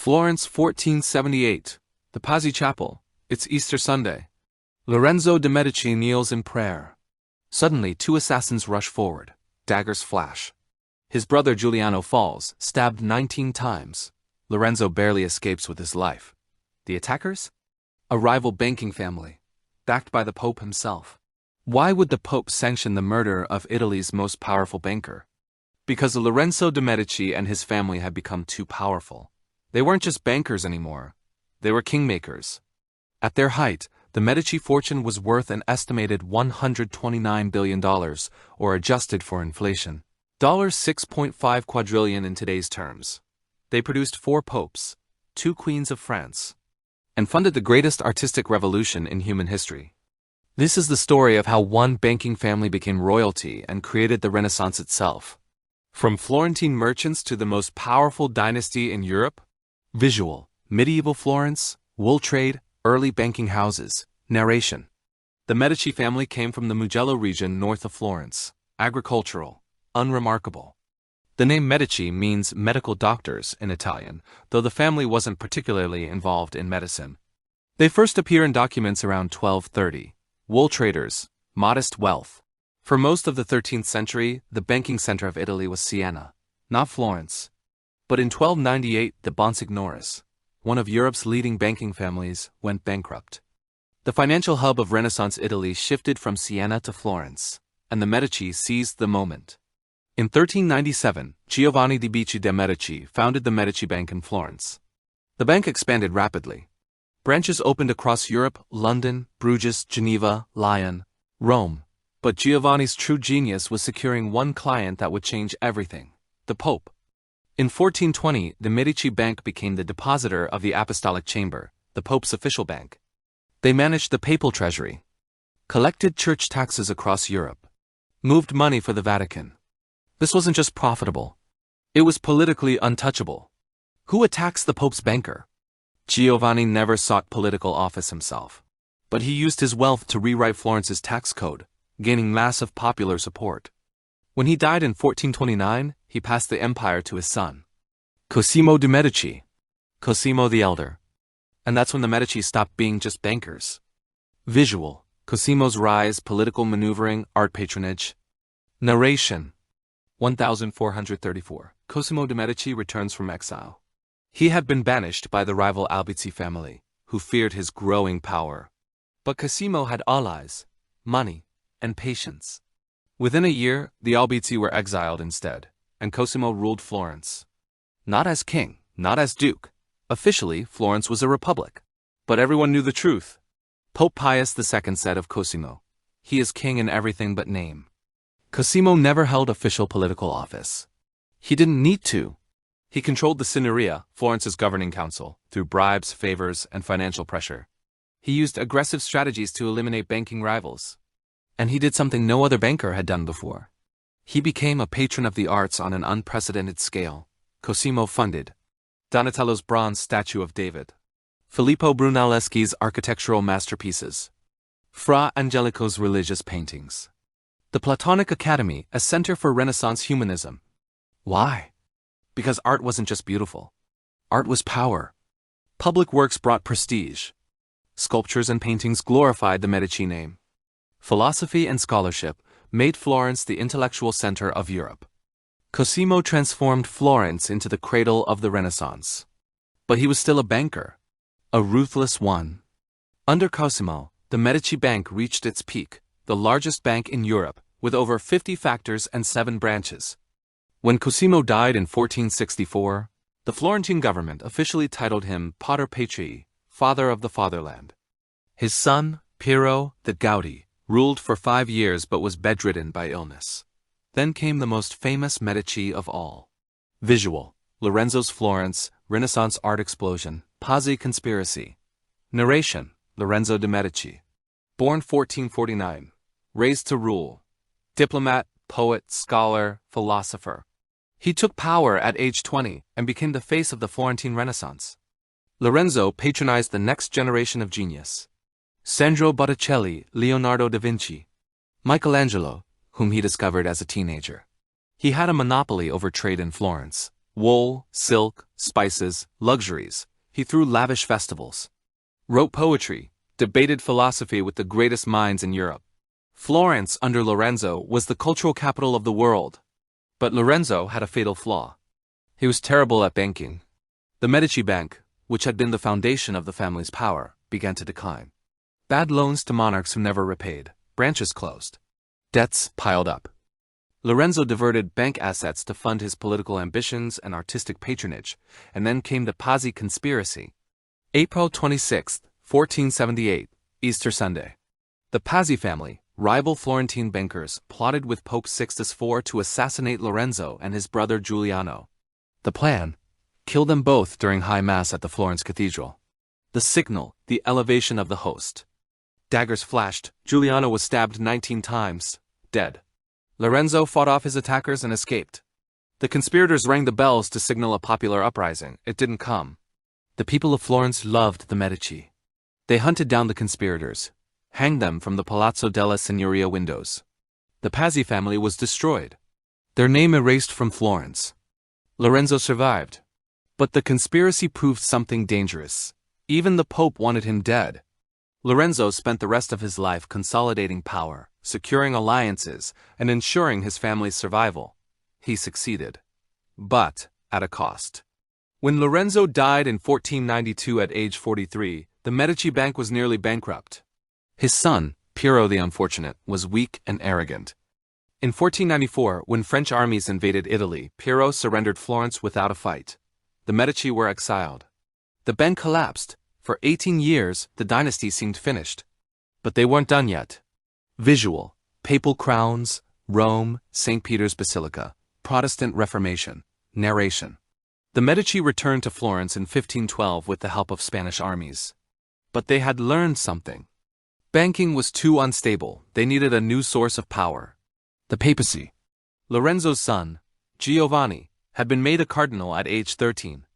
Florence 1478. The Pazzi Chapel. It's Easter Sunday. Lorenzo de' Medici kneels in prayer. Suddenly, two assassins rush forward. Daggers flash. His brother Giuliano falls, stabbed 19 times. Lorenzo barely escapes with his life. The attackers? A rival banking family, backed by the Pope himself. Why would the Pope sanction the murder of Italy's most powerful banker? Because Lorenzo de' Medici and his family had become too powerful. They weren't just bankers anymore. They were kingmakers. At their height, the Medici fortune was worth an estimated $129 billion, or adjusted for inflation, $6.5 quadrillion in today's terms. They produced 4 popes, 2 queens of France, and funded the greatest artistic revolution in human history. This is the story of how one banking family became royalty and created the Renaissance itself. From Florentine merchants to the most powerful dynasty in Europe. Visual, medieval Florence, wool trade, early banking houses. Narration. The Medici family came from the Mugello region north of Florence. Agricultural, unremarkable. The name Medici means medical doctors in Italian, though the family wasn't particularly involved in medicine. They first appear in documents around 1230. Wool traders, modest wealth. For most of the 13th century, the banking center of Italy was Siena, not Florence. But in 1298, the Bonsignoris, one of Europe's leading banking families, went bankrupt. The financial hub of Renaissance Italy shifted from Siena to Florence, and the Medici seized the moment. In 1397, Giovanni di Bicci de' Medici founded the Medici Bank in Florence. The bank expanded rapidly. Branches opened across Europe: London, Bruges, Geneva, Lyon, Rome. But Giovanni's true genius was securing one client that would change everything: the Pope. In 1420, the Medici Bank became the depositor of the Apostolic Chamber, the Pope's official bank. They managed the papal treasury, collected church taxes across Europe, moved money for the Vatican. This wasn't just profitable. It was politically untouchable. Who attacks the Pope's banker? Giovanni never sought political office himself, but he used his wealth to rewrite Florence's tax code, gaining massive popular support. When he died in 1429, he passed the empire to his son, Cosimo de' Medici, Cosimo the Elder. And that's when the Medici stopped being just bankers. Visual, Cosimo's rise, political maneuvering, art patronage. Narration. 1434. Cosimo de' Medici returns from exile. He had been banished by the rival Albizzi family, who feared his growing power. But Cosimo had allies, money, and patience. Within a year, the Albizzi were exiled instead, and Cosimo ruled Florence. Not as king, not as duke. Officially, Florence was a republic. But everyone knew the truth. Pope Pius II said of Cosimo, "He is king in everything but name." Cosimo never held official political office. He didn't need to. He controlled the Signoria, Florence's governing council, through bribes, favors, and financial pressure. He used aggressive strategies to eliminate banking rivals. And he did something no other banker had done before. He became a patron of the arts on an unprecedented scale. Cosimo funded Donatello's bronze statue of David, Filippo Brunelleschi's architectural masterpieces, Fra Angelico's religious paintings, the Platonic Academy, a center for Renaissance humanism. Why? Because art wasn't just beautiful. Art was power. Public works brought prestige. Sculptures and paintings glorified the Medici name. Philosophy and scholarship made Florence the intellectual center of Europe. Cosimo transformed Florence into the cradle of the Renaissance. But he was still a banker, a ruthless one. Under Cosimo, the Medici Bank reached its peak, the largest bank in Europe, with over 50 factors and 7 branches. When Cosimo died in 1464, the Florentine government officially titled him Pater Patrii, Father of the Fatherland. His son, Piero the Gouty, ruled for 5 years but was bedridden by illness. Then came the most famous Medici of all. Visual, Lorenzo's Florence, Renaissance art explosion, Pazzi conspiracy. Narration, Lorenzo de' Medici. Born 1449. Raised to rule. Diplomat, poet, scholar, philosopher. He took power at age 20 and became the face of the Florentine Renaissance. Lorenzo patronized the next generation of genius. Sandro Botticelli, Leonardo da Vinci, Michelangelo, whom he discovered as a teenager. He had a monopoly over trade in Florence, Wool, silk, spices, luxuries. He threw lavish festivals. Wrote poetry, debated philosophy with the greatest minds in Europe. Florence, under Lorenzo, was the cultural capital of the world. But Lorenzo had a fatal flaw. He was terrible at banking. The Medici Bank, which had been the foundation of the family's power, began to decline. Bad loans to monarchs who never repaid, branches closed. Debts piled up. Lorenzo diverted bank assets to fund his political ambitions and artistic patronage, and then came the Pazzi conspiracy. April 26, 1478, Easter Sunday. The Pazzi family, rival Florentine bankers, plotted with Pope Sixtus IV to assassinate Lorenzo and his brother Giuliano. The plan? Kill them both during High Mass at the Florence cathedral. The signal, the elevation of the host. Daggers flashed, Giuliano was stabbed 19 times, dead. Lorenzo fought off his attackers and escaped. The conspirators rang the bells to signal a popular uprising. It didn't come. The people of Florence loved the Medici. They hunted down the conspirators, hanged them from the Palazzo della Signoria windows. The Pazzi family was destroyed, their name erased from Florence. Lorenzo survived. But the conspiracy proved something dangerous. Even the Pope wanted him dead. Lorenzo spent the rest of his life consolidating power, securing alliances, and ensuring his family's survival. He succeeded. But at a cost. When Lorenzo died in 1492 at age 43, the Medici Bank was nearly bankrupt. His son, Piero the Unfortunate, was weak and arrogant. In 1494, when French armies invaded Italy, Piero surrendered Florence without a fight. The Medici were exiled. The bank collapsed. For 18 years, the dynasty seemed finished. But they weren't done yet. Visual, papal crowns, Rome, St. Peter's Basilica, Protestant Reformation, narration. The Medici returned to Florence in 1512 with the help of Spanish armies. But they had learned something. Banking was too unstable. They needed a new source of power. The papacy. Lorenzo's son, Giovanni, had been made a cardinal at age 13.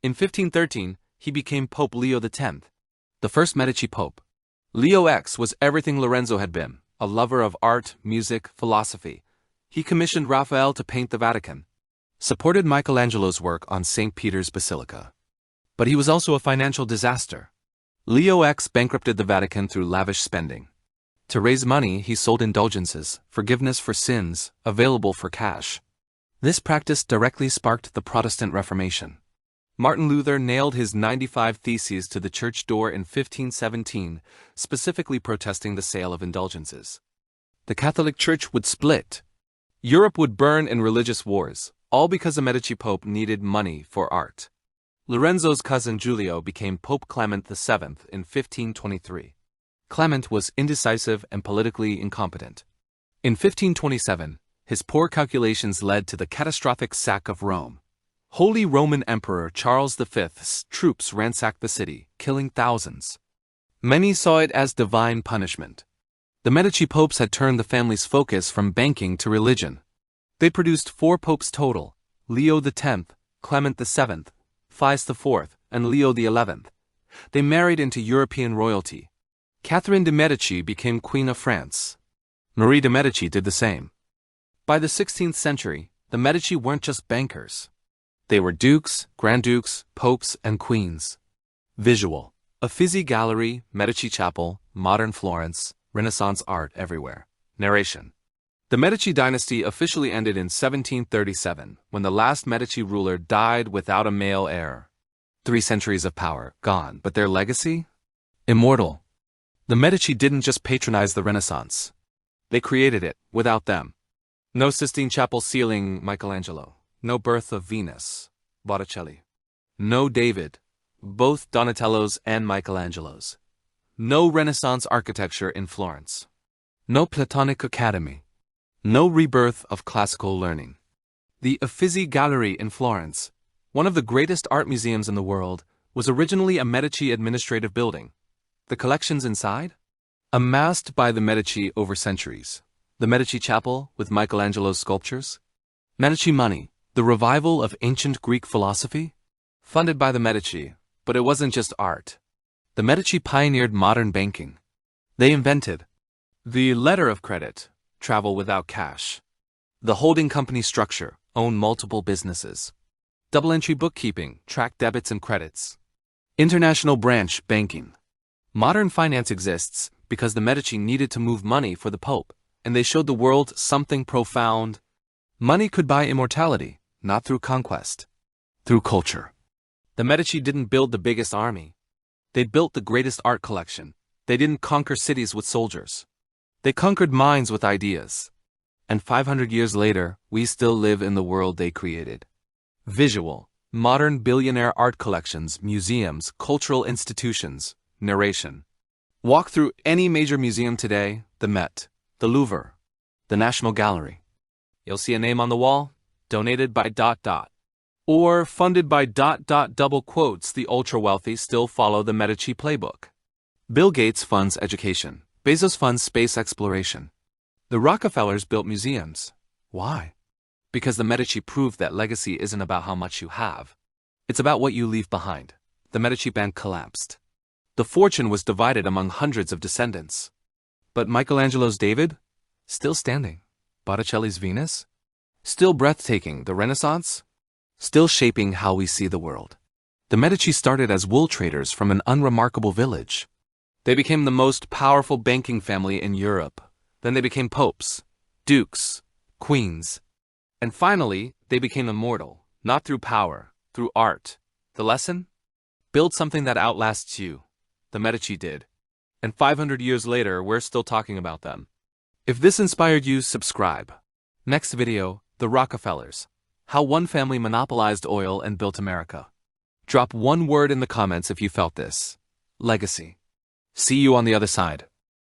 In 1513, he became Pope Leo X, the first Medici pope. Leo X was everything Lorenzo had been, a lover of art, music, philosophy. He commissioned Raphael to paint the Vatican, supported Michelangelo's work on St. Peter's Basilica. But he was also a financial disaster. Leo X bankrupted the Vatican through lavish spending. To raise money, he sold indulgences, forgiveness for sins, available for cash. This practice directly sparked the Protestant Reformation. Martin Luther nailed his 95 Theses to the church door in 1517, specifically protesting the sale of indulgences. The Catholic Church would split. Europe would burn in religious wars, all because the Medici Pope needed money for art. Lorenzo's cousin Giulio became Pope Clement VII in 1523. Clement was indecisive and politically incompetent. In 1527, his poor calculations led to the catastrophic sack of Rome. Holy Roman Emperor Charles V's troops ransacked the city, killing thousands. Many saw it as divine punishment. The Medici popes had turned the family's focus from banking to religion. They produced 4 popes total: Leo X, Clement VII, Pius IV, and Leo XI. They married into European royalty. Catherine de' Medici became Queen of France. Marie de' Medici did the same. By the 16th century, the Medici weren't just bankers. They were dukes, grand dukes, popes, and queens. Visual. Uffizi Gallery, Medici Chapel, modern Florence, Renaissance art everywhere. Narration. The Medici dynasty officially ended in 1737, when the last Medici ruler died without a male heir. 3 centuries of power, gone, but their legacy? Immortal. The Medici didn't just patronize the Renaissance. They created it, without them. No Sistine Chapel ceiling, Michelangelo. No Birth of Venus, Botticelli. No David, both Donatello's and Michelangelo's. No Renaissance architecture in Florence. No Platonic Academy. No rebirth of classical learning. The Uffizi Gallery in Florence, one of the greatest art museums in the world, was originally a Medici administrative building. The collections inside? Amassed by the Medici over centuries. The Medici Chapel with Michelangelo's sculptures. Medici money. The revival of ancient Greek philosophy? Funded by the Medici, but it wasn't just art. The Medici pioneered modern banking. They invented the letter of credit, travel without cash. The holding company structure, own multiple businesses. Double-entry bookkeeping, track debits and credits. International branch banking. Modern finance exists because the Medici needed to move money for the Pope, and they showed the world something profound. Money could buy immortality, not through conquest, through culture. The Medici didn't build the biggest army. They built the greatest art collection. They didn't conquer cities with soldiers. They conquered minds with ideas. And 500 years later, we still live in the world they created. Visual, modern billionaire art collections, museums, cultural institutions, narration. Walk through any major museum today, the Met, the Louvre, the National Gallery. You'll see a name on the wall, donated by ... or funded by ... double quotes. The ultra-wealthy still follow the Medici playbook. Bill Gates funds education. Bezos funds space exploration. The Rockefellers built museums. Why? Because the Medici proved that legacy isn't about how much you have. It's about what you leave behind. The Medici Bank collapsed. The fortune was divided among hundreds of descendants. But Michelangelo's David? Still standing. Botticelli's Venus? Still breathtaking. The Renaissance? Still shaping how we see the world. The Medici started as wool traders from an unremarkable village. They became the most powerful banking family in Europe. Then they became popes, dukes, queens. And finally, they became immortal, not through power, through art. The lesson? Build something that outlasts you. The Medici did. And 500 years later, we're still talking about them. If this inspired you, subscribe. Next video, the Rockefellers. How one family monopolized oil and built America. Drop one word in the comments if you felt this. Legacy. See you on the other side.